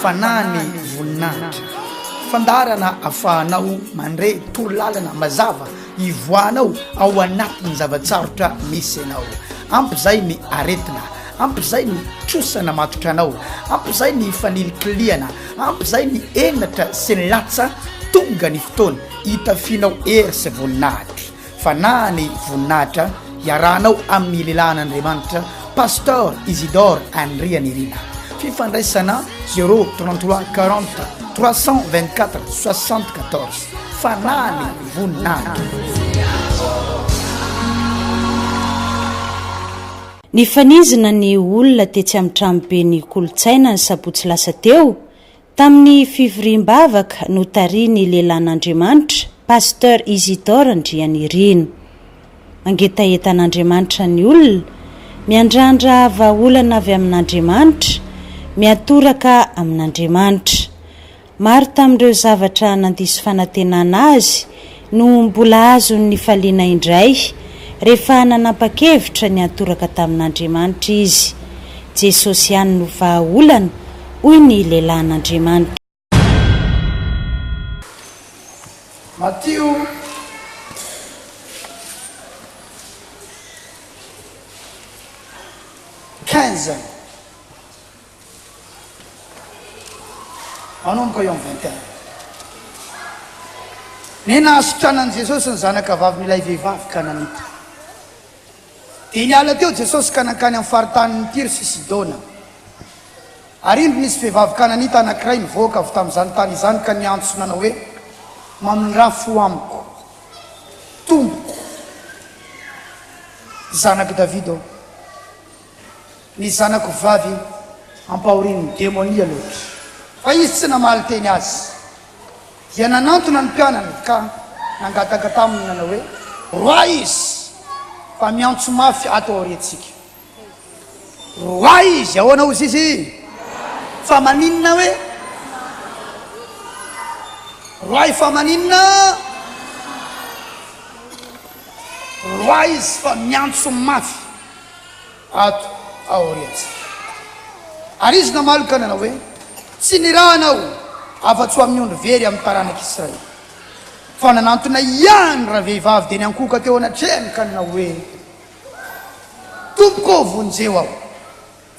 fanany voninahitra fandarana afahanao mandre torolalana mazava ivoanao ao anatin'ny zavatsarotra misy anao. Ampy zay ny aretina, ampy zay ny trosana matotra anao, ampy zay ny fanilikiliana, ampy zay ny enatra sy ny latsa tonga ny fotoana hitafianao ery sy voninahitra. Fanany voninahitra iarahanao amin'ny lelan'Andriamanitra Pasteur Isidore Andrianirina. Fifandraisana 033 40 324 74. Fanany voninahitra. Ny fanizina ny olona tetsy amin'ny tranobe ny kolotsaina ny sabotsy lasa teo tamin'ny fivoriam-bavaka no tariany lelan'Andriamanitra Pasteur Isidore Andrianirina. Mangetaentan'Andriamanitra ny olona, miandrandra vahaolana avy amin'Andriamanitra, miatoraka amin'Andriamanitra. Maro tamin'ireo zavatra nandisy fanantenana azy no mbola azony faliana indray rehefa nanapa-kevitra ny atoraka tamin'Andriamanitra izy. Jesosy ihany no vahaolana hoy ny lelan'Andriamanitra. Matteo 15 manomboka eo amin'ny 21. Ny nahasotranan'i Jesosy ny zanaka vavy milay vehivavy Kananita. Dia niala teo Jesosy ka nankany amin'ny faritanin'ny Tiro sy Sidona. Ary indro nisy vehivavy Kananita anankiray nivoaka avy tamin'izany tany izany ka niantso nanao hoe mamindra fo amiko, tompoko, zanako Davido, ny zanako vavy ampahorin'ny demonia loatra. Fa izy tsy namaly teny azy. Dia nanantona ny mpianany ka nangataka taminy nanao hoe roa izy fa miantso mafy ato aoriantsika. Roa izy ahoana ozy izy fa maninona hoe roa fa maninona roa izy fa miantso mafy ato aoriantsika. Ary izy namaloka nanao hoe tsy nirahanao afa-tsy ho amin'ny ondro very amin'ny taranak'Israely. Fa nanantona ihany raha vehivavy dia niankoka teo anatrehany ka nanao hoe tompoko vonjeo aho.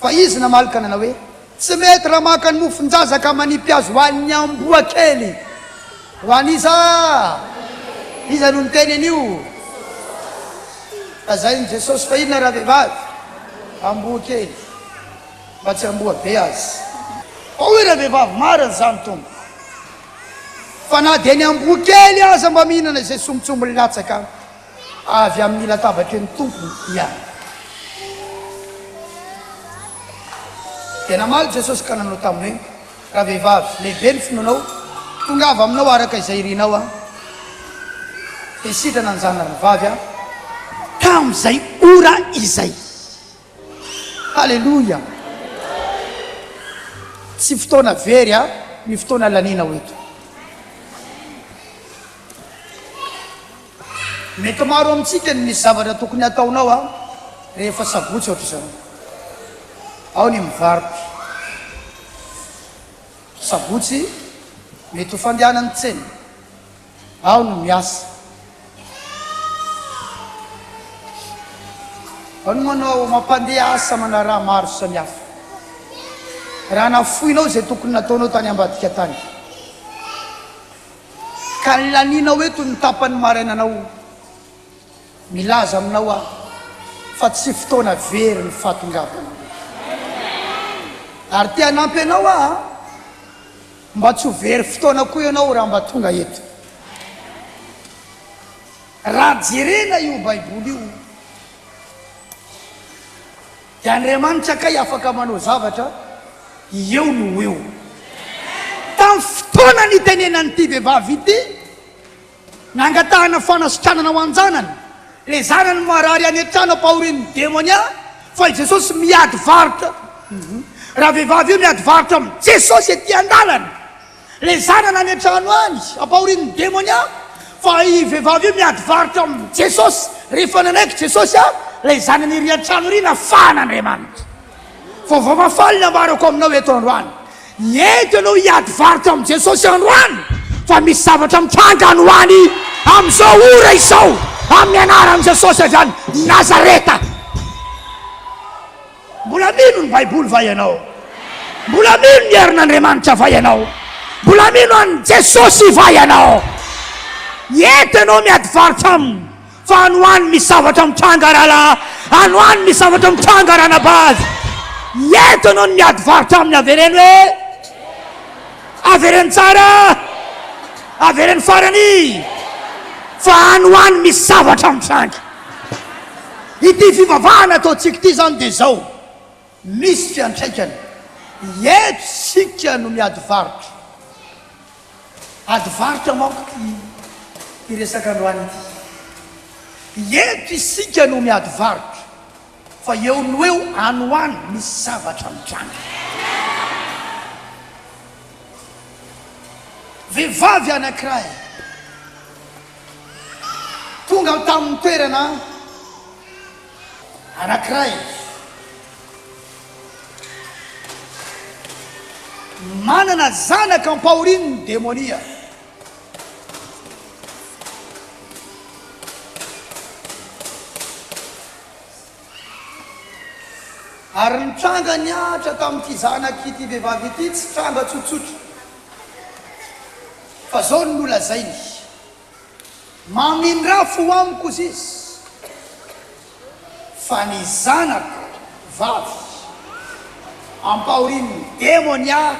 Fa izy namaloka nanao hoe tsy mety raha maka ny mofonjaza ka manipy azy ho an'ny amboa kely. Ho an'iza iza no ny teny an'io. Fa zay ny Jesosy fa inona raha vehivavy amboa kely mba tsy amboa be azy. Hoe raha vehivavy marina zany tombo. Fa na dia ny amboa kely aza mba mihinana izay sombotsombo latsaka avy amin'ny latabatry ny tompony ihany. Dia namaly Jesosy ka nanao taminy hoe raha vehivavy lehibe ny finoanao tonga avy aminao araka izay irinao a. Dia sitrana ny zanany vavy a tamin'izay ora izay. Halleluja. Tsy fotoana very a, ny fotoana lanina hoeto. Mety maro amintsika ny misy zavatra tokony ataonao a rehefa sabotsy ohatra izany. Ao ny mivarotra. Sabotsy mety ho fandehanany tsena. Ao ny miasa. Ao ny manao mampandeha asa mana raha maro samihafa. Raha nafoinao izay tokony nataonao tany ambadika tany. Ka ny laninao eto ny tapany marainanao milaza aminao a fa tsy fotoana very ny fatongavana. Ary tia hanampy anao a mba tsy ho very fotoana koa ianao raha mba tonga eto. Raha jerena io baiboly io dia Andriamanitra kay afaka manao zavatra eo no eo. Tamin'ny fotoana ny tenenan'ity vehivavy ity nangatahana fanasitranana ho anjanany. Le zanany marary any an-trano ampahorin'ny demonia fa Jesosy miady varotra. Raha vehivavy io miady varotra amin'ny Jesosy ety an-dalana. Le zanany any an-trano any ampahorin'ny demonia fa i vehivavy io miady varotra amin'ny Jesosy. Rehefa nanaiky Jesosy a le zanany iry an-trano iry nafana Andriamanitra. Fa vao mafaly nambarako aminao eto androany eto anao hiady varotra am' jesosy androany fa misy zavatra mitranga any hoany am'izao ora izao amin'ny anarany jesosy avy any nazareta. Mbola mino ny baiboly va ianao? Mbola mino ny herin'Andriamanitra va ianao? Mbola mino any jesosy va ianao? Eto ianao miady varotra aminy fa anoany misy zavatra mitranga rahalahy, anoany misy zavatra mitranga ranabazy. Eto ianao ny miady varotra aminy avereny hoe avereny tsara, avereny farany, fa anoany misy zavatra mitranga. Ity fivavahana ataotsika ity zany dia zao, misy fiantraikany. Eto sika no miady varotra. Ady varotra manko ty resaka androany ity. Eto isika no miady varotra fa eo no eo anoany misy zavatra mitranga. Vehivavy anankiray tonga tamin'ny toerana anankiray, manana zanaka ampahoriny demonia. Ary nitranga niatra tamin'ity zanaky ity vehivavy ity tsy tranga tsotsotra fa zao no nolazainy, mamindrafo amiko izy fa ny zanako vavy ampahoriny demonia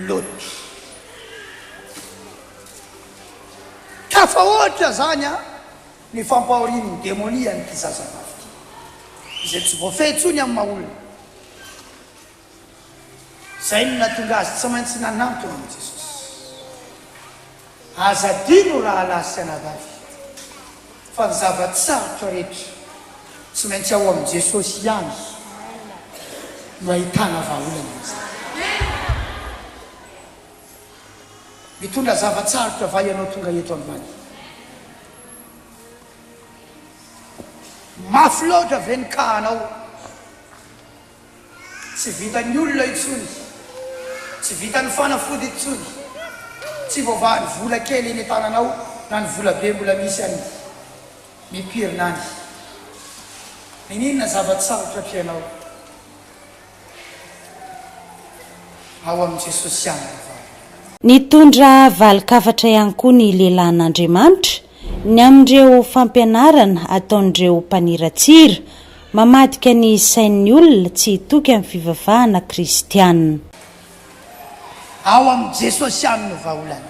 loty. Ka fa ohatra zany ny fampahoriny demonia ny kizazavavy izay tsy voafehy tsony amin'ny maolona. Zay no natonga azy tsy maintsy nanantona amin'i Jesosy. Aza dino rahalahy sy anavavy fa ny zavatsarotra rehetra tsy maintsy ao amin'i Jesosy ihany no ahitana vahaolana izay. Mitondra zavatsarotra va ianao tonga eto ambany? Mafy loatra ve ny kahanao? Tsy vitan'ny olona itsony, tsy vitan'ny fanafody itsony, tsy voavahan'ny vola kely eny tananao na ny vola be mbola misy any mipirina any. Ninona zavatsarotra pianao? Ao amin'i Jesosy ihany. Nitondra valikafatra ihany koa ny lehilahin'Andriamanitra ny amin'ireo fampianarana ataon'ireo mpaniratsira mamadika ny sain'ny olona tsy hitoky amin'ny fivavahana kristianina. Ao amin'i Jesosy ihany no vahaolana.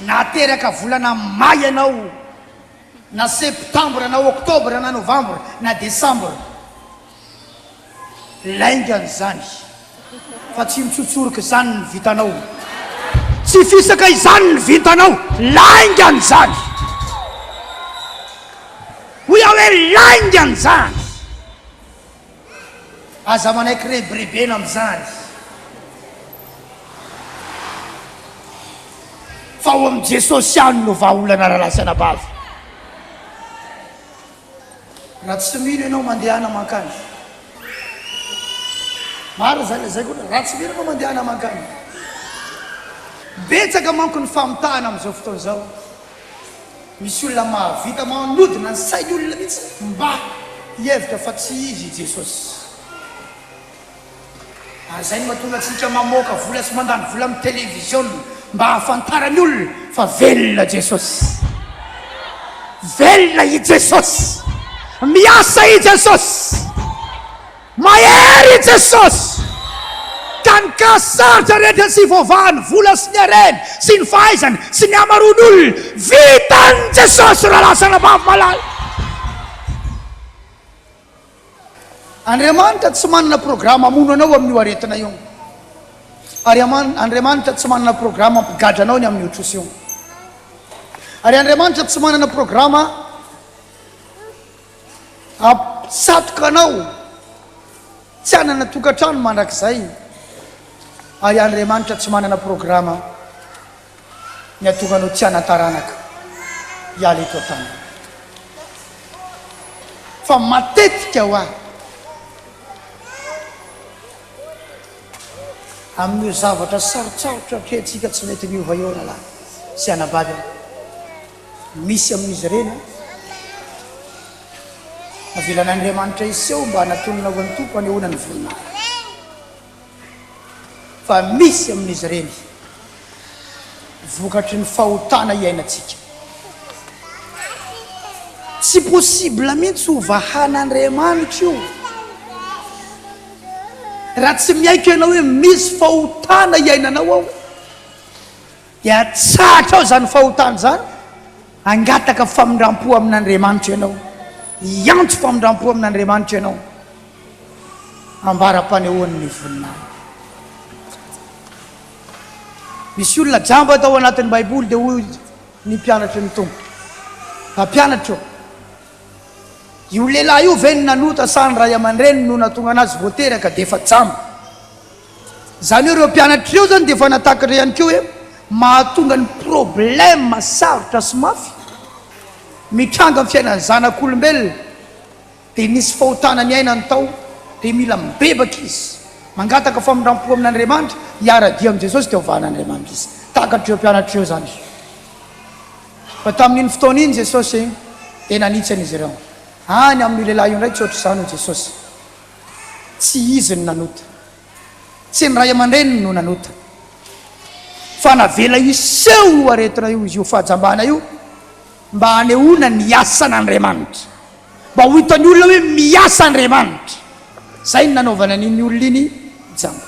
Nateraka volana may anao, na septambra, na oktobra, na novambra, na desambra, laingany zany fa tsy mitsotsoroka zany ny vitanao, tsy fisaka izany ny vitanao, laingany zany. Hoy aho hoe laingany zany. Aza manaiky rebirebena am'zany fa ao amin'i Jesosy ihany no vahaolana rahalahy sy anabavy. Raha tsy mino ianao mandehana mankany, maro zay koa, raha tsy mino ianao mandehana mankany. Betsaka manko ny famitahana amin'izao fotoana izao. Misy olona mahavita manodina ny sain'ny olona mihitsy mba hihevitra fa tsy izy Jesosy. Ary zay no mahatonga antsika mamoaka vola sy mandany vola amin'ny televiziona mba hahafantarany olona fa velona Jesosy. Velona i Jesosy, miasa i Jesosy, mahery i Jesosy. Ka ny kasarotra rehetra sy voavahany vola sy ny areny sy ny fahaizany sy ny amaron'olona vitan'i Jesosy rahalahy sy anabavy malala. Andriamanitra tsy manana programa amono anao amin'io aretina io, ary Andriamanitra tsy manana programa ampigadra anao ny amin'ny otrosy io, ary Andriamanitra tsy manana programa ampisatoka anao tsy hanana tokantrano mandrakizay, ary Andriamanitra tsy manana programa ny atonga anao tsy hanataranaka hiala eto an-tany. Fa matetika ho ahy amin'io zavatra sarotsarotra atretsika tsy mety miova eo na lahy sy anabady misy amin'izy ireny avilan'Andriamanitra iseho mba hanatonana ho an'ny tompo anehoana ny voninahitra fa misy amin'izy ireny vokatry ny fahotana iainantsika tsy possible mihitsy ho vahan'Andriamanitra io raha tsy miaiky ianao hoe misy fahotana iainanao ao dia tsatra ao zany fahotana zany angataka famindram-po amin'Andriamanitra ianao iantso famindram-po amin'Andriamanitra ianao ambara-panehoan'ny voninahitra misy olona jamba atao anatin'ny baiboly dia hoy ny mpianatry ny tompo mpianatra io lehilahy io ve ny nanota sany ray aman-dreny no natonga anazy voateraka dia efa jamba zany hoe ireo mpianatra eo zany dia efa natakatra ihany keo hoe mahatonga ny problème sarotra sy mafy mitranga amin'ny fiainany zanak'olombelona dia nisy fahotana ny ainany tao dia mila mibebaka izy mangataka famindram-po amin'Andriamanitra hiara-dia amin'i Jesosy dia hovan'Andriamanitra izy takatra eo mpianatra eo zany fa tamin'iny fotoana iny Jesosy dia nanitsy an'izy ireo any amin'ny lehilahy io ndray tsy ohatry izany Jesosy tsy izy ny nanota tsy ny ray aman-dreny no nanota fa navela iseho aretina io izy io fahajambana io mba hanehoana ny asan'Andriamanitra mba ho hitan'ny olona hoe miasa Andriamanitra zay ny nanaovana n'iny olona iny jamba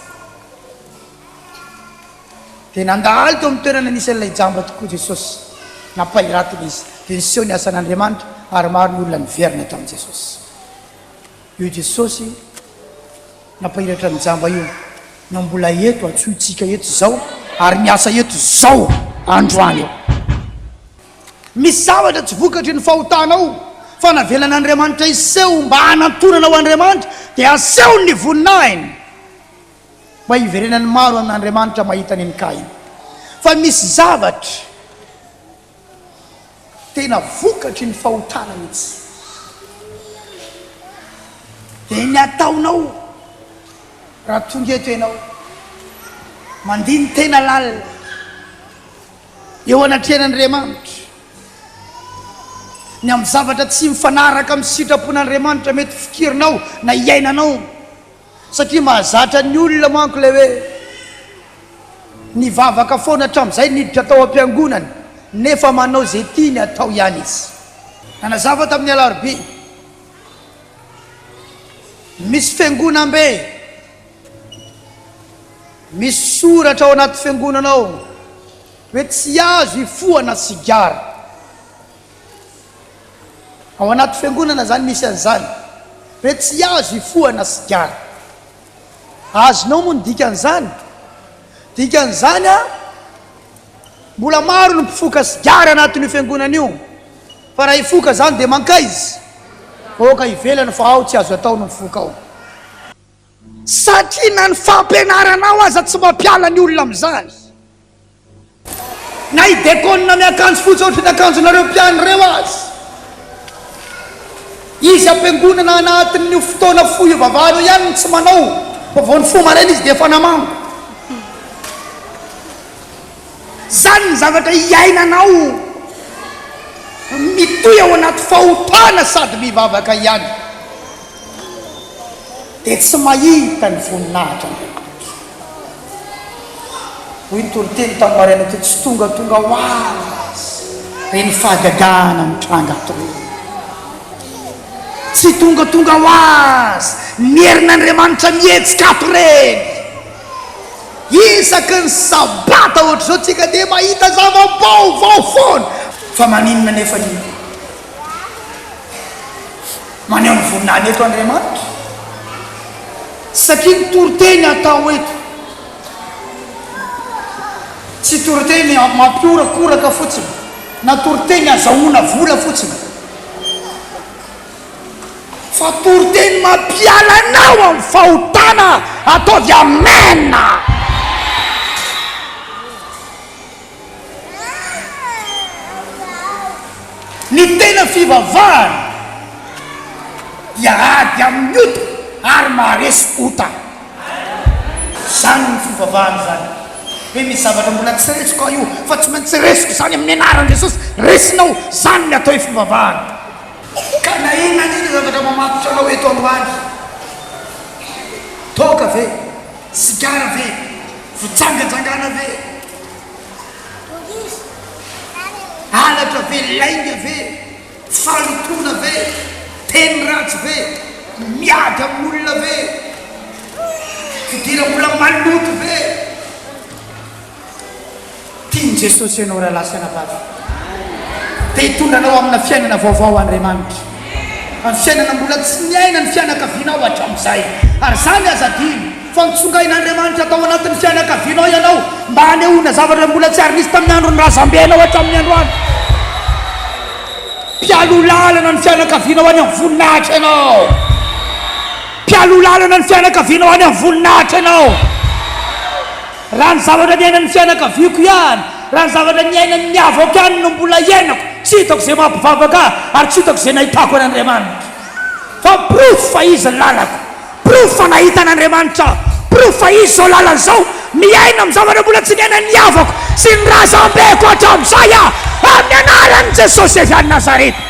dia nandaly teo amin'ny toerana nisy an'ilay jamba tokoa Jesosy nampahiratiny izy dia niseho ny asan'Andriamanitra ary maro ny olona niverina tamin'i Jesosy io Jesosy nampahiratra ny jamba io na mbola eto atsoitsika eto zao ary miasa eto zao androany eo misy zavatra tsy vokatry ny fahotanao fa navelan'Andriamanitra iseho mba hanantonana ao Andriamanitra dia aseho ny voninahiny mba hiverenany maro amin'Andriamanitra mahita ny kainy fa misy zavatra tena vokatry ny fahotana mihitsy dia ny ataonao raha tonga eto ianao mandiny tena lalina eo anatrehan'Andriamanitra ny amin'ny zavatra tsy mifanaraka amin'ny sitrapon'Andriamanitra mety fikirinao na iainanao satria mahazatra ny olona manko le hoe nivavaka foana hatramin'izay niditra tao am-piangonana nefa manao zay tiany atao ihany izy nanazava tamin'ny alarobia misy fiangonam-be misy soratra ao anaty fiangonanao hoe tsy azo hifohana sigara ao anaty fiangonana zany misy an'izany hoe tsy azo hifohana sigara azonao moa ny dikan'izany dikan'izany a mbola maro no mpifoka sigara anatin'io fiangonana io fa raha hifoka zany dia mankaizy oka ivelany fa ao tsy azo atao no mifoka ao satria na ny fampianaranao aza tsy mampiala ny olona amin'izany na idekona miakanjo fotsy ohatra ny akanjonareo mpiany reo azy izy ampiangonana anatin'ny fotoana fohivavahana ihany tsy manao vavony fo maraina izy dia efa namango zany ny zavatra iainanao mitoy ao anaty fahotana sady mivavaka ihany dia tsy mahita ny voninahitra hoy ny toriteny tamin'ny maraina ty tsy tongatonga ho azy reny fahagagana mitranga toy tsy tongatonga ho azy mierin'Andriamanitra mihetsika ato reny isaky ny sabata ohatra zao tsika dia mahita zava-baovao foana fa maninona nefa ny maneho ny voninahiny eto Andriamanitra satria ny toriteny atao eto tsy toriteny mampiorakoraka fotsiny na toriteny azahoana vola fotsiny fa toriteny mampialanao amin'ny fahotana ataovy amena ny tena fivavahana dia ady amin'ny ota ary maharesy ota zany ny fivavahany zany hoe misy zavatra mbola tsy resiko io fa tsy maintsy resiko zany amin'ny anaran'i Jesosy resinao zany ny atao hoe fivavahana ka na inona ny zavatra mamatotra anao eto androany toka ve sigara ve fitsangajangana ve alatra ve lainga ve falotona ve teny ratsy ve miady amin'olona ve fidiram-bola maloto ve tiany Jesosy ianao raha lasana vavy dia hitondranao amina fiainana vaovao Andriamanitra amin'ny fiainana mbola tsy miaina ny fianakavianao hatramin'izay ary zany azadiny fa nitsongain'Andriamanitra atao anatin'ny fianakavianao ianao mba hanehoana zavatra mbola tsy ary nisy tamin'ny androny razambenao hatramin'ny androany mpialolalana ny fianakavianao any amin'ny voninahitra ianao mpialolalana ny fianakavianao any amin'ny voninahitra ianao raha ny zavatra niaina ny fianakaviako ihany raha ny zavatra niaina ny havako ihany no mbola iainako tsy hitako izay mampivavaka ary tsy hitako izay nahitako an'Andriamanitra fa proof fa izy ny lalako proof fa nahita an'Andriamanitra proof fa izy zao lalana zao miaina amin'ny zavatra mbola tsy niaina ny havako sy ny razambeko hatramin'izay a amin'ny anaran'i Jesosy avy any Nazareta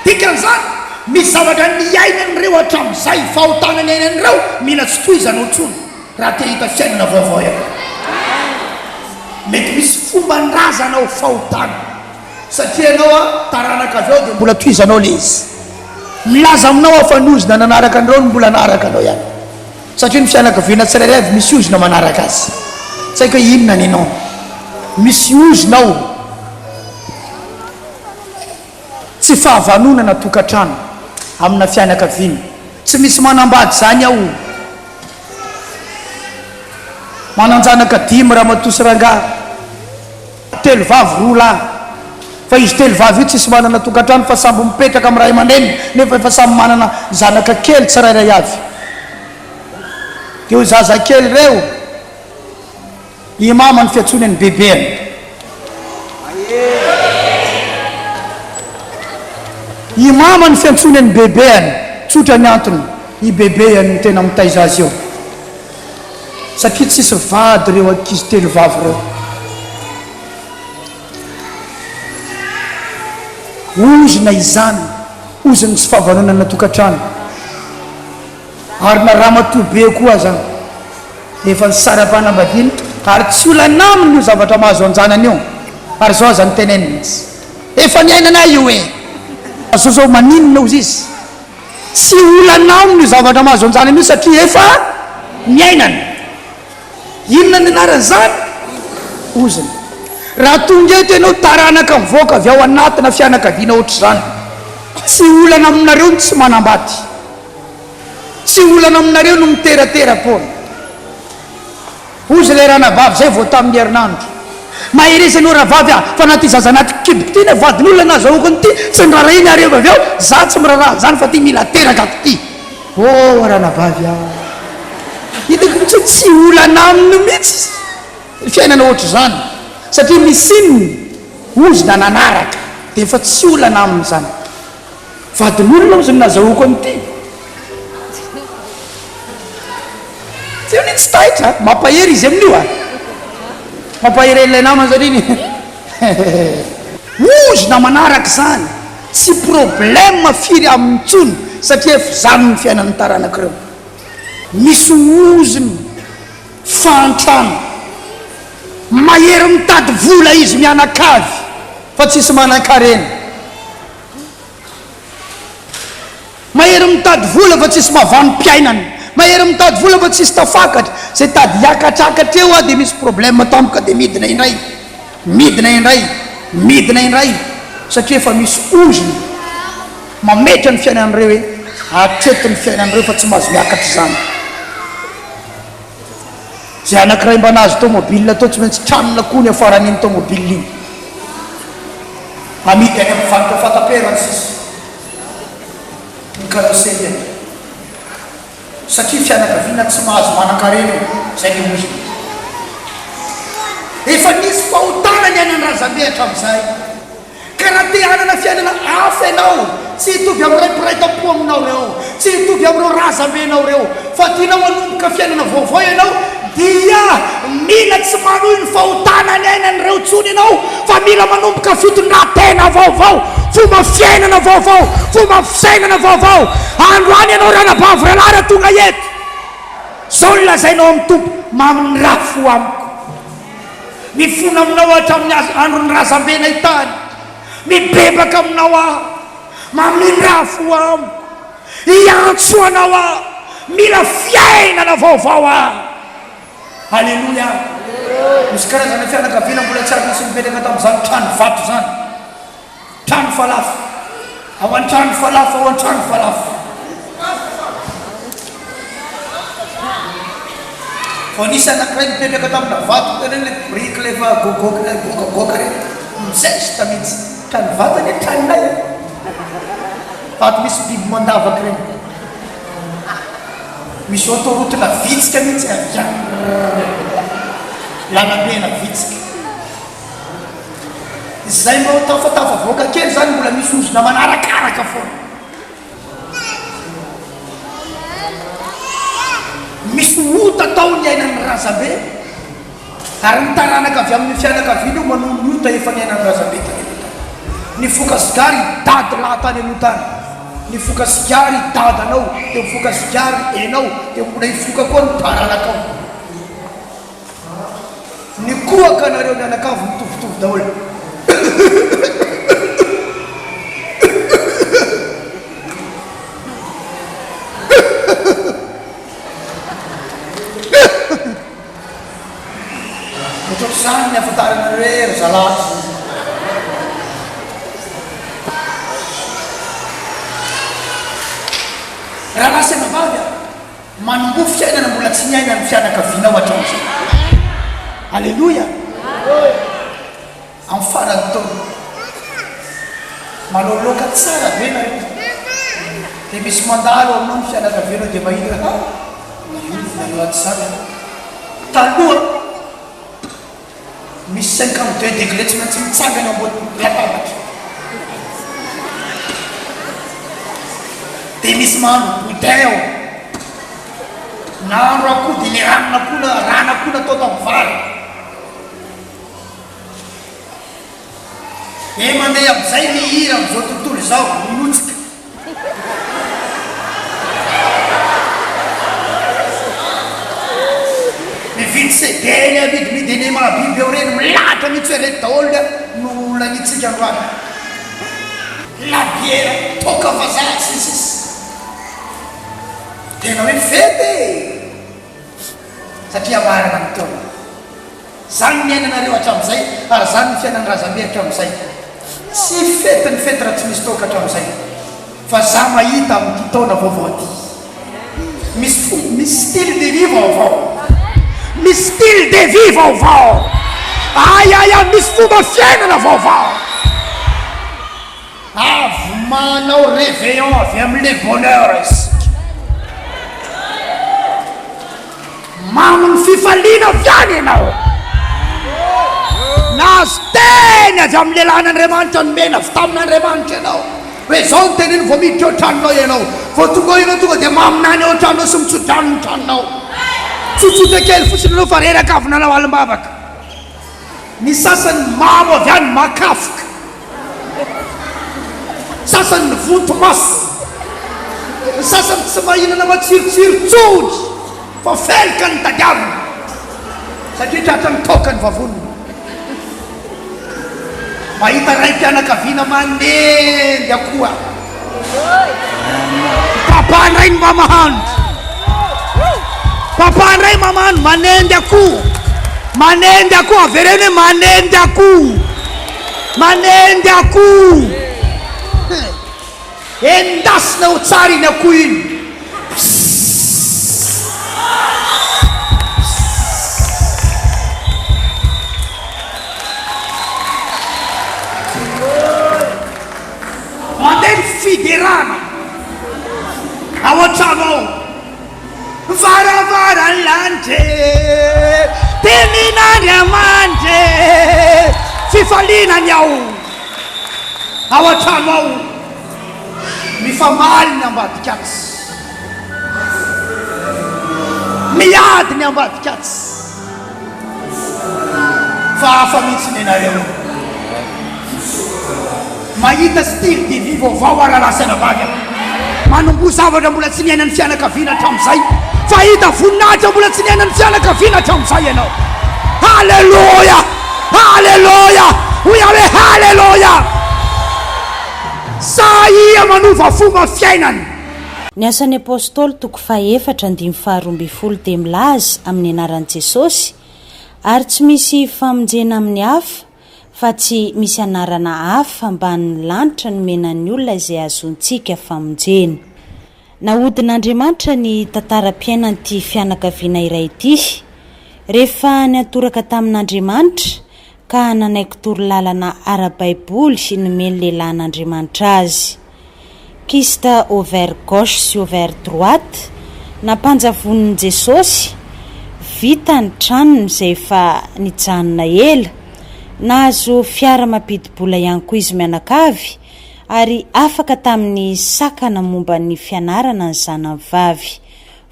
dikan'izany misy zavatra niainan'ireo hatramin'izay fahotana ny ainan'ireo mila tsy toizanao ntsony raha te hita fiainana vaovao ianao mety misy fomba nrazanao fahotana satria anao a taranaka avy ao dia mbola toizanao le izy milaza aminao afanozina nanaraka an'ireo no mbola nanaraka anao ihany satria ny fianakaviana tsirairay avy misy ozina manaraka azy tsy haiko hoe inona ny anao misy ozinao tsy fahavanonana tokantrano amina fianakaviana tsy misy manambady zany aho mananjanaka dimy raha matosy rangahy telo vavy roa lahy fa izy telo vavy io tsisy manana tokantrano fa samby mipetraka amin'ny ray aman-dreny nefa efa samby manana zanaka kely tsirairay avy dia io zaza kely reo imama ny fiantsony ny bebeany imama ny fiantsony ny bebeany tsotra ny antony i bebeany ny tena mitaiza azy eo satria tsisy vady reo ankizy telo vavy reo ozina izany oziny tsy fahavanonana tokantrano ary na raha matobe koa zany efa ny sara-panambadiana ary tsy olana aminy io zavatra mahazo anjanany io ary zao aza ny teneny mihitsy efa niainana io e zao zao maninona ozy izy tsy olana aminy io zavatra mahazo anjanany io satria efa niainana inona ny anaran'izany ozina raha tonga eto ianao taranaka mivoaka avy ao anatina fianakaviana ohatra zany tsy olana aminareo no tsy manambady tsy olana aminareo no miteraterapona ozy le ranavavy zay vao tamin'ny herinandro mahereza anao rahavavy a fa naty zaza anaty kiboko ty na vadin'olona nazahoako ny ty tsy nirara iny areva avy ao za tsy miraraha zany fa ty mila teraka ty o ranavavy a hitako tsy olana aminy mihitsy fiainana ohatra zany satria misinny ozina nanaraka dia efa tsy olana aminy zany vadin'olona ozy nazahoako anyty tsy eo ny tsy tahitra mampahery izy amin'io a mampahery ilay namana satria ozina manaraka zany tsy problème firy amin'ny tsony satria efa zany ny fiainan'ny taranakireo misy oziny fantrano mahery mitady vola izy mianakavy fa tsisy manan-karena mahery mitady vola fa tsisy mahavano-piainany mahery mitady vola fa tsisy tafakatra zay tady hiakatrakatra eo a dia misy problème tampoka dia midina indray midina indray midina indray satria efa misy oziny mametra ny fiainan'ireo hoe atretin'ny fiainan'ireo fa tsy mahazo miakatra zany zay anakiray mba nazo tomobile tao tsy maintsy tranona koa ny afaran'iny tomobile iny amidy any amin'ny varotra fataperany sisy ny karosely any satria fianakaviana tsy mahazo manan-karena zay ny oziny efa nisy fahotana ny ainany razambe hatramin'izay ka raha te hanana fiainana hafa ianao tsy hitovy amin'ireo mpiray-tampo aminao reo tsy hitovy amin'ireo razambenao reo fa tianao manomboka fiainana vaovao ianao dia mila tsy manohy ny fahotanany ainan'ireo tsony ianao fa mila manomboka fitondran-tena vaovao, fomba fiainana vaovao, fomba fisainana vaovao. Androany ianao ranabavy ralara tonga eto zao ny lazainao amin'ny tompo, maminy rafo amiko, mifona aminao hatramin'ny androny razambena hitany, mibebaka aminao aho, maminy rafo amiko, iantso anao aho, mila fiainana vaovao aho. Halleluia. Misy karazana fianakaviana mbola tsy ary misy mipetraka tamin'izany trano vato zany, trano falafo, ao an-trano falafo, ao an-trano falafo. Fa nisy anankiray mipetraka tamina vato tena le briky le fa gogoka re mizesta mihitsy, trano vato ane tranonay vato misy biby mandavaky reny, misy autoroute-na vitsika mihitsy lanamena vitsika. Izay mba tafavoaka kely zany mbola misy ozona manarakaraka foana, misy ota taony ainan'ny razambe ary nitaranaka avy amin'ny fianakaviana io manono ny ota efa ny ainan'ny razambe tany ny foka sigary dady laha tany aloha tany, ny foka sigary dadanao, dia mifoka sigary enao, dia mbola hifoka koa ny taranakao. Ny kohaka nareo mianakavy mitovitovy daholo. Ohatr'izany ny afantarana hoe ry zalahy. Raha lasana vavy manombo fiainana mbola tsy niaina ny fianakaviana ao hatramin'izay. Alleluia. Amin'ny farany taona maloloka tsara be nareo, dia misy mandalo aminao ny fianakaviana dia mahita naloaty zany taloha misy 52 degré tsy maintsy mitsangana ambony latabatra, dia misy mahandro boudin ao, nahandro akoho dia le ran'akoho natao tamin'ny vary. Mandeha amin'izay mihira amin'izao tontolo izao minotsika, mividy sedeny avidividy ene mahabiby eo reny milatra mihitsy hoe reny daholo no lanitsika androany, labiera toka vazaha sisisy, tena hoe fety satria marina ny taona. Zany ny ainanareo hatramin'izay ary zany ny fiainan'ny razambe hatramin'izay. Tsy fety ny fety raha tsy misy toka hatramin'izay, fa za mahita amin'ity taona vaovao ty misy style de vie vaovao, misy style de vie vaovao, aya misy fomba fiainana vaovao. Avy manao réveillon avy amin'le bonheur isika, mamony fifaliana avy any ianao, nazo teny avy amin'ny lehilahin'Andriamanitra nomena avy tamin'Andriamanitra ianao hoe zao ny teneny vao miditra ao tranonao ianao, vao tonga ao ianao tonga dia maminany ao tranonao sy mitsodrano ny tranonao, tsotsotra kely fotsiny anao fa reraka avy nanao alim-bavaka. Ny sasany mamo avy any makafoka, sasany ny vonto masy, ny sasany tsy mahinana matsirotsiro tsody fa felika ny tadiavina satria tratra ny toka ny vavoniny. Mahita ray mpianakaviana manendy akoha, papandray ny mamahandro, papandray mamahano manendy akoho, manendy akoho avereny hoe manendy akoho, manendy akoho, endasina ho tsara iny akoho iny. Mandeha fiderana ao an-trano ao, varavarany lanitra tenin'Andriamanitra fifalinany ao an-trano ao, mifamaly ny ambadika azy. miady ny ambadikatsy fa hafa mihitsy ny anareo mahita style de vie vaovao aralasana vaga manombo zavatra mbola tsy niainany fianakaviana hatramin'izay fa hita voninahitra mbola tsy niainany fianakaviana hatramin'izay ianao. Halleluja, halleluja, hoy aho hoe halleluja. Saia manova fomba fiainany. Ny asan'ny apôstôly toko 4:12 dia milaza amin'ny anaran'i Jesosy ary tsy misy famonjena amin'ny hafa fa tsy misy anarana hafa ambanin'ny lanitra nomenan'ny olona izay azontsika famonjena. Nahodin'Andriamanitra ny tantaram-piainan'ity fianakaviana iray ity. Rehefa niatoraka tamin'Andriamanitra ka nanaiky torolalana ara-baiboly sy nomeny lehilahy n'Andriamanitra azy. Kiste au vers gauche sy au vers droite nampanjavonin'i Jesosy vita ny tranony izay efa nijanona ela. Nahazo fiara mampidi-bola ihany koa izy mianakavy ary afaka tamin'ny sakana momba ny fianarana ny zanany vavy.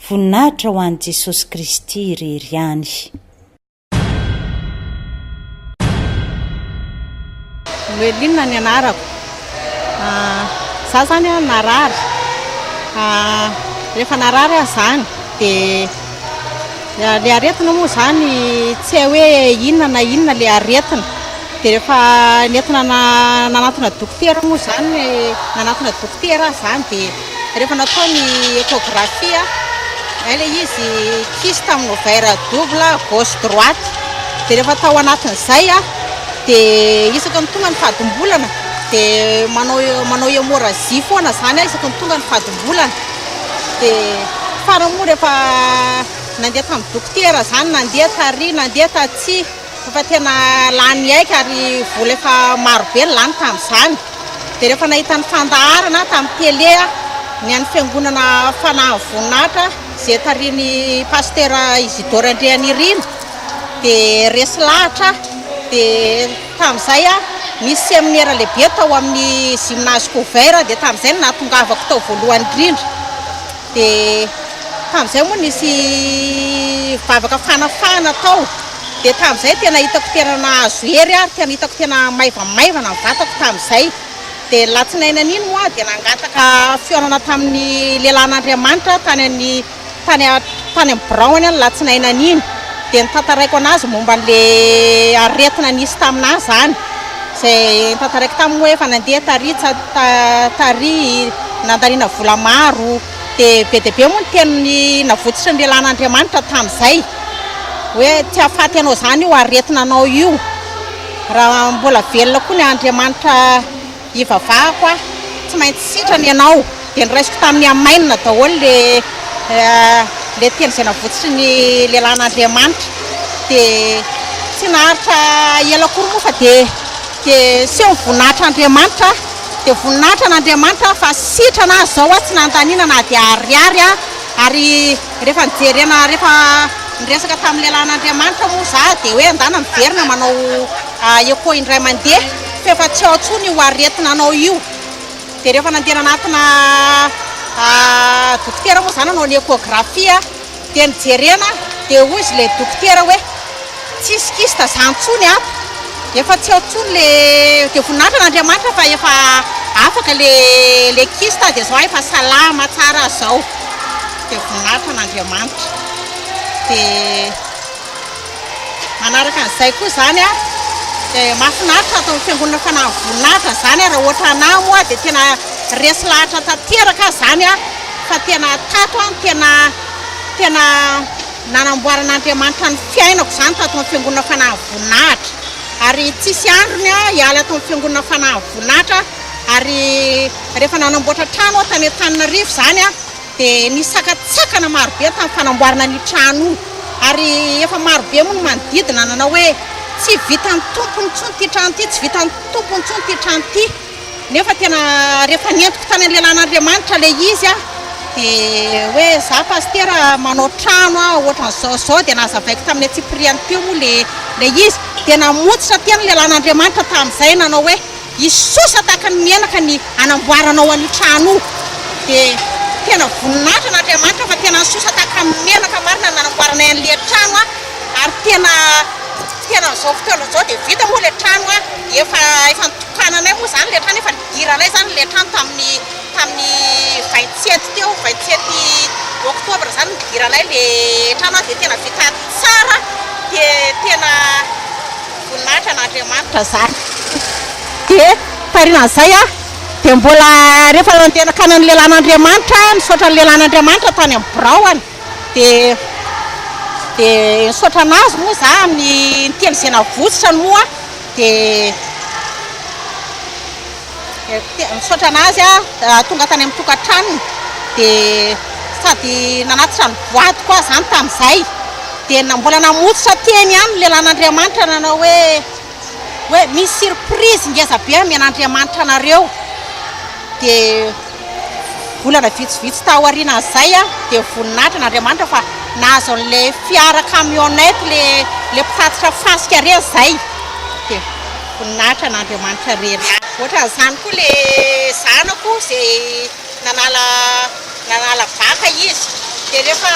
Voninahitra ho an'i Jesosy Kristy irery ihany. Loelinina ny anarako. Za zany narary. Rehefa narary zany dia le aretina moa zany tsy hay hoe inona na inona le aretina. Dia rehefa nentina nanatona dokotera moa zany nanatona dokotera zany dia rehefa natao ny échographie ele izy kiste amin'ny ovaire double gauche droite. Dia rehefa tao anatin'izay dia isaka ny tonga ny fadimbolana dia manao hémorragie foana zany isaka ny tonga ny fadimbolana. Dia farany moa rehefa nandeha tamin'ny dokotera zany nandeha tary nandeha tatsy fa tena lany aika ary vola efa marobe ny lany tamin'izany. Dia rehefa nahita ny fandaharana tamin'ny télé ny an'ny fiangonana fanahy voninahitra izay tariany Pasteur Isidore Andrianirina dia resy lahatra. Dia tamin'izay misy séminaire lehibe tao amin'ny gymnase couvert dia tamin'izay nahatongavako tao voalohany indrindra. Dia tamin'izay moa nisy vavaka fanafana tao. Dia tamin'izay tena hitako tena nahazo hery ary tena hitako tena maivamaivana ny vatako tamin'izay. Dia latsinaina n'iny moa dia nangataka fiorana tamin'ny lehilahy n'Andriamanitra tany amin'ny Braony latsinaina n'iny. Dia nitantaraiko anazy momba n'le aretina nisy taminahy zany. Izay nitantaraiko taminy hoe efa nandeha tary nandaniana vola maro. Dia be dia be moa ny teniny navotsitra ny lehilahy n'Andriamanitra tamin'izay hoe tsy hahafaty anao zany io aretina anao io. Raha mbola velona koa ny Andriamanitra ivavahako tsy maintsy sitrany ianao. Dia niraisiko tamin'ny amainina daholo le teny izay navotsitry ny lehilahy n'Andriamanitra. Dia tsy naharitra ela kory moa fa dia seho voninahitra Andriamanitra. Dia voninahitra n'Andriamanitra fa sitrana azy zao tsy nandaniana na dia ariary ary rehefa nijerena rehefa niresaka tamin'ny lehilahy n'Andriamanitra moa za dia hoe andana miverina manao écho indray mandeha fa efa tsy ao intsony io aretina anao io. Dia rehefa nandeha anatina dokotera moa zany anao ny échographie dia nijerena dia hoy izy le dokotera hoe tsisy kiste zany intsony efa tsy ao intsony dia voninahitra n'Andriamanitra fa efa afaka le kiste dia zao efa salama tsara zao. Dia voninahitra n'Andriamanitra. Dia manaraka an'izay koa zany dia mahafinaritra atao amin'ny fiangonana fanahy voninahitra zany raha ohatra anahy moa dia tena resy lahatra tanteraka zany fa tena tato tena nanamboaran'Andriamanitra ny fiainako zany tato amin'ny fiangonana fanahy voninahitra. Ary tsisy androny hiala ato amin'ny fiangonana fanahy voninahitra. Ary rehefa nanamboatra trano tany Antananarivo zany dia nisakatsakana marobe tamin'ny fanamboarana ny trano io. Ary efa marobe moa no manodidina nanao hoe tsy vitan'ny tompony intsony ty trano ty, tsy vitan'ny tompony intsony ty trano ty. Nefa tena rehefa nentiko tany amin'ny lehilahy n'Andriamanitra le izy dia hoe za Pasteur manao trano ohatran'izao dia nazavaiko tamin'ny Tsipriany teo moa le izy dia namotsitra teny lehilahy n'Andriamanitra tamin'izay nanao hoe isosa tahaka ny menaka ny anamboaranao an'io trano io. Dia tena voninahitra an'Andriamanitra fa tena sosa taka menaka marina nanamboarana an'le trano ary tena zao fotoana zao dia vita moa le trano efa nitokananay moa zany le trano efa nidiranay zany le trano tamin'ny 27 teo 27 oktobra zany nidiranay le trano dia tena vita tsara dia tena voninahitra an'Andriamanitra zany dia tarinan'izay dia mbola rehefa nandeha nakana ny lelan'Andriamanitra nisaotra ny lelan'Andriamanitra tany amin'ny Braoany dia nisaotra anazy moa za amin'ny teny izay navotsitra ny moa dia nisaotra anazy tonga tany amin'ny tokantranony dia sady nanatitra ny boaty koa zany tamin'izay dia mbola namotsitra teny ihany lelan'Andriamanitra nanao hoe misy surprise ngeza be amen'Andriamanitra anareo dia volana vitsivitsy taorianan'izay dia voninahitra n'Andriamanitra fa nahazo an'ilay fiara camionnette le mpitatitra fasika reny zay dia voninahitra n'Andriamanitra reny ohatran'izany koa le zanako izay nanala vaka izy dia rehefa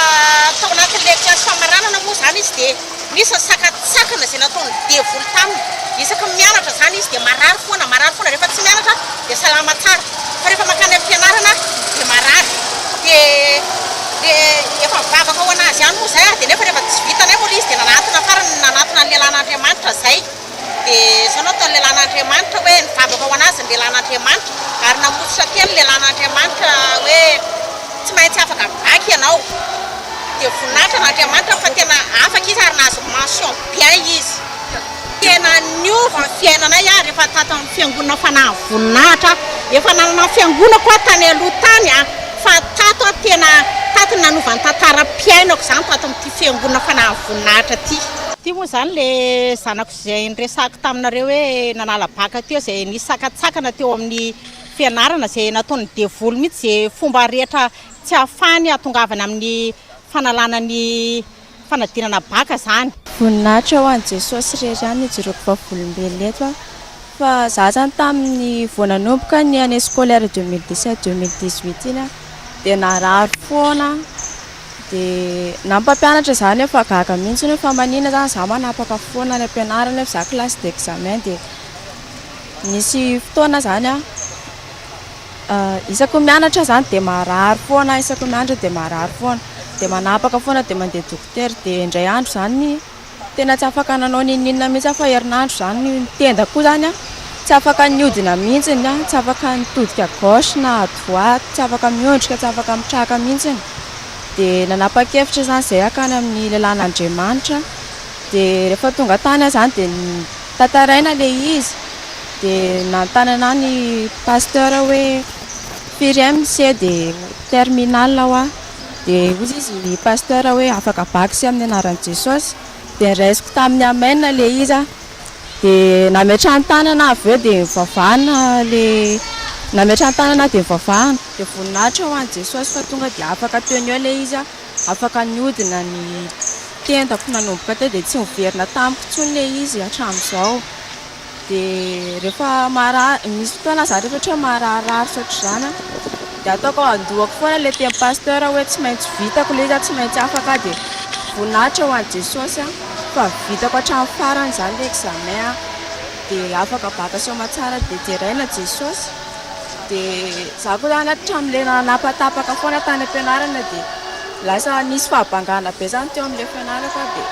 tao anatin'le kilasy famaranana moa zany izy dia misy sakana izay nataony devoly taminy isaky mianatra zany izy dia marary foana rehefa tsy mianatra dia salama tsara fa rehefa makany am-pianarana dia marary dia efa mivavaka ho anazy ihany moa zay dia nefa rehefa tsy vitanay moa izy dia nanatona ny lelan'Andriamanitra zay dia zao natao ny lelan'Andriamanitra hoe nivavaka ho anazy ny lelan'Andriamanitra ary namotsitra teny lelan'Andriamanitra hoe tsy maintsy afaka vaky ianao dia voninahitra n'Andriamanitra fa tena afaka izy ary nahazo mention bien izy tena niova ny fiainanay rehefa tato amin'ny fiangonana fanahy voninahitra efa nanana fiangonana koa tany aloha tany fa tato tena tato nanovany tantaram-piainako zany tato amin'ity fiangonana fanahy voninahitra ty moa zany le zanako izay niresahako taminareo hoe nanala baka teo izay nisakatsakana teo amin'ny fianarana izay nataony devoly mihitsy izay fomba rehetra tsy ahafany atongavana amin'ny fanalana ny fanadinana baka zany voninahitra ho an'i Jesosy rery ihany ijoroako vavolombelona eto fa za zany tamin'ny voananomboka ny année scolaire 2017-2018 iny dia narary foana dia nampampianatra zany efa gaga mihitsy hoe fa manina zany za manapaka foana ny ampianarana fa za classe d'examen dia nisy fotoana zany isako mianatra zany dia marary foana isako mianatra dia marary foana dia manapaka foana dia mandeha dokotera dia indray andro zany tena tsy afaka nanao ninina mihitsy fa herinandro zany nitenda koa zany tsy afaka niodina mihitsy tsy afaka nitodika gauche na droite tsy afaka miondrika tsy afaka mitraka mihitsy dia nanapa-kevitra zany zay akany amin'ny lelan'Andriamanitra dia rehefa tonga tany zany dia tantaraina le izy dia nantanana ny pasteur hoe firy MC dia terminal ho dia ozy izy pasteur hoe afaka baky sy amin'ny anaran'i Jesosy dia raisiko tamin'ny amena le izy dia nametrahany tanana avy eo dia mivavahana nametrahany tanana dia mivavahana dia voninahitra ho an'i Jesosy fa tonga dia afaka teny eo le izy afaka niodina ny tendako nanomboka teo dia tsy miverina tamiko intsony le izy hatramin'izao dia rehefa misy fotoana za rehefa ohatra mararirary sotr'izany dia ataoko andohako foana le teny pasteur hoe tsy maintsy vitako le izy tsy maintsy afaka dia voninahitra ho an'i Jesosy fa vitako hatramin'ny farany zany le examen dia afaka baka soma tsara dia jeraina Jesosy dia za koa zany hatramin'le nanapatapaka foana tany am-pianarana dia lasa nisy fahabangana be zany teo amin'le fianarako dia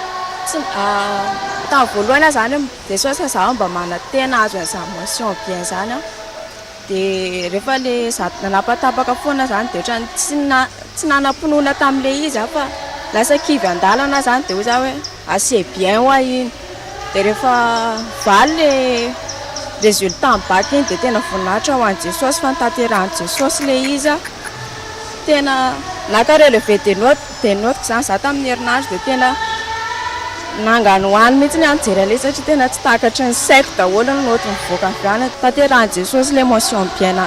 tamin'ny voalohany zany Jesosy za mba manatena azo an'izany mention bien zany dia rehefa le nanapatapaka foana zany dia ohatrany tsy nanam-pinoana tamin'le izy fa lasa kivy andalana zany dia hoy za hoe assez bien hoa iny dia rehefa valy le résultat ny bac iny dia tena voninahitra ho an'i Jesosy fa nitanterahany Jesosy le izy tena naka relevé des notes zany za tamin'ny herinandro dia tena nangano hoany mihitsy ny anjery le satria tena tsy takatry ny saiko daholo ny noty mivoaka avy any tanterahany Jesosy le mention bien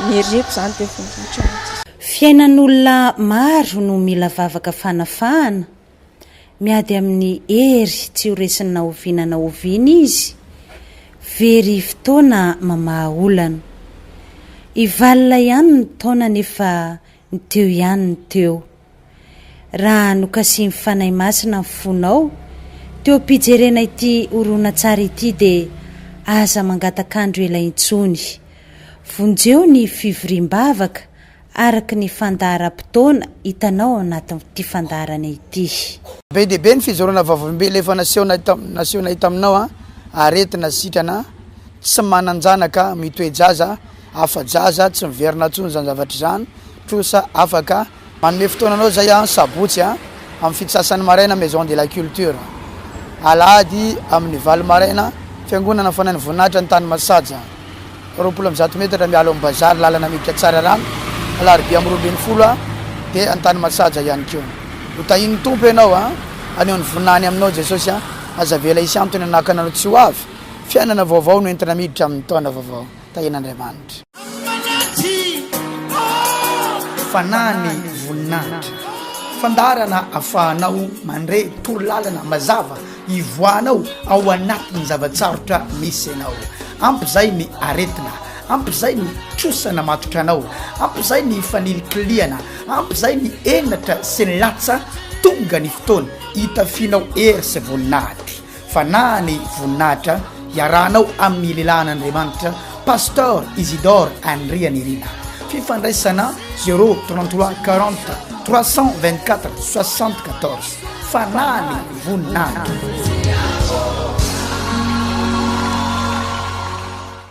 niriko zany dia voninahitra fiainan'olona maro no mila vavaka fanafahana miady amin'ny hery tsy horesinina ovinana oviana izy very fotoana mamaha olana ivalina ihany ny taona nefa ny teo ihany ny teo raha nokasi mifanay masina ny fonao teo pijerena ity orona tsara ity dia aza mangatakandro ilay intsony vonjeo ny fivoriam-bavaka araky ny fandaharam-potoana hitanao anatin'ity fandaharana ity be dehibe ny fizorana vavombe lefa naseho hita aminao aretina sitrana tsy mananjanaka mitoejaza afa-jaza tsy miverina tsony zany zavatra zany trosa afaka manome fotoananao zay sabotsy amin'ny fitsasany maraina maison de la culture alady amin'ny valy maraina fiangonana fanany voninahitra ny tany masaja 20 metatra mialo amin'ny bazary lalana miditra tsara rano alaribia amin'ny 20 dia antany masaja ihany keo hotahiny tompo ianao aneo ny voninahiny aminao jesosy azavela isy antony anakananao tsy ho avy fiainana vaovao no entina miditra amin'ny taona vaovao tahin'Andriamanitra fanany voninahitra fandarana afahanao mandre torolalana mazava ivoanao ao anatin'ny zavatsarotra misy anao ampy zay ny aretina ampy zay ny trosana matotra anao ampy zay ny fanilikiliana ampy zay ny enatra sy ny latsa tonga ny fotoana hitafinao ery sy voninahitra fanany voninahitra iarahanao amin'ny lehilahin'Andriamanitra Pasteur Isidore Andrianirina fifandraisana 033 40 324 74 fanany voninahitra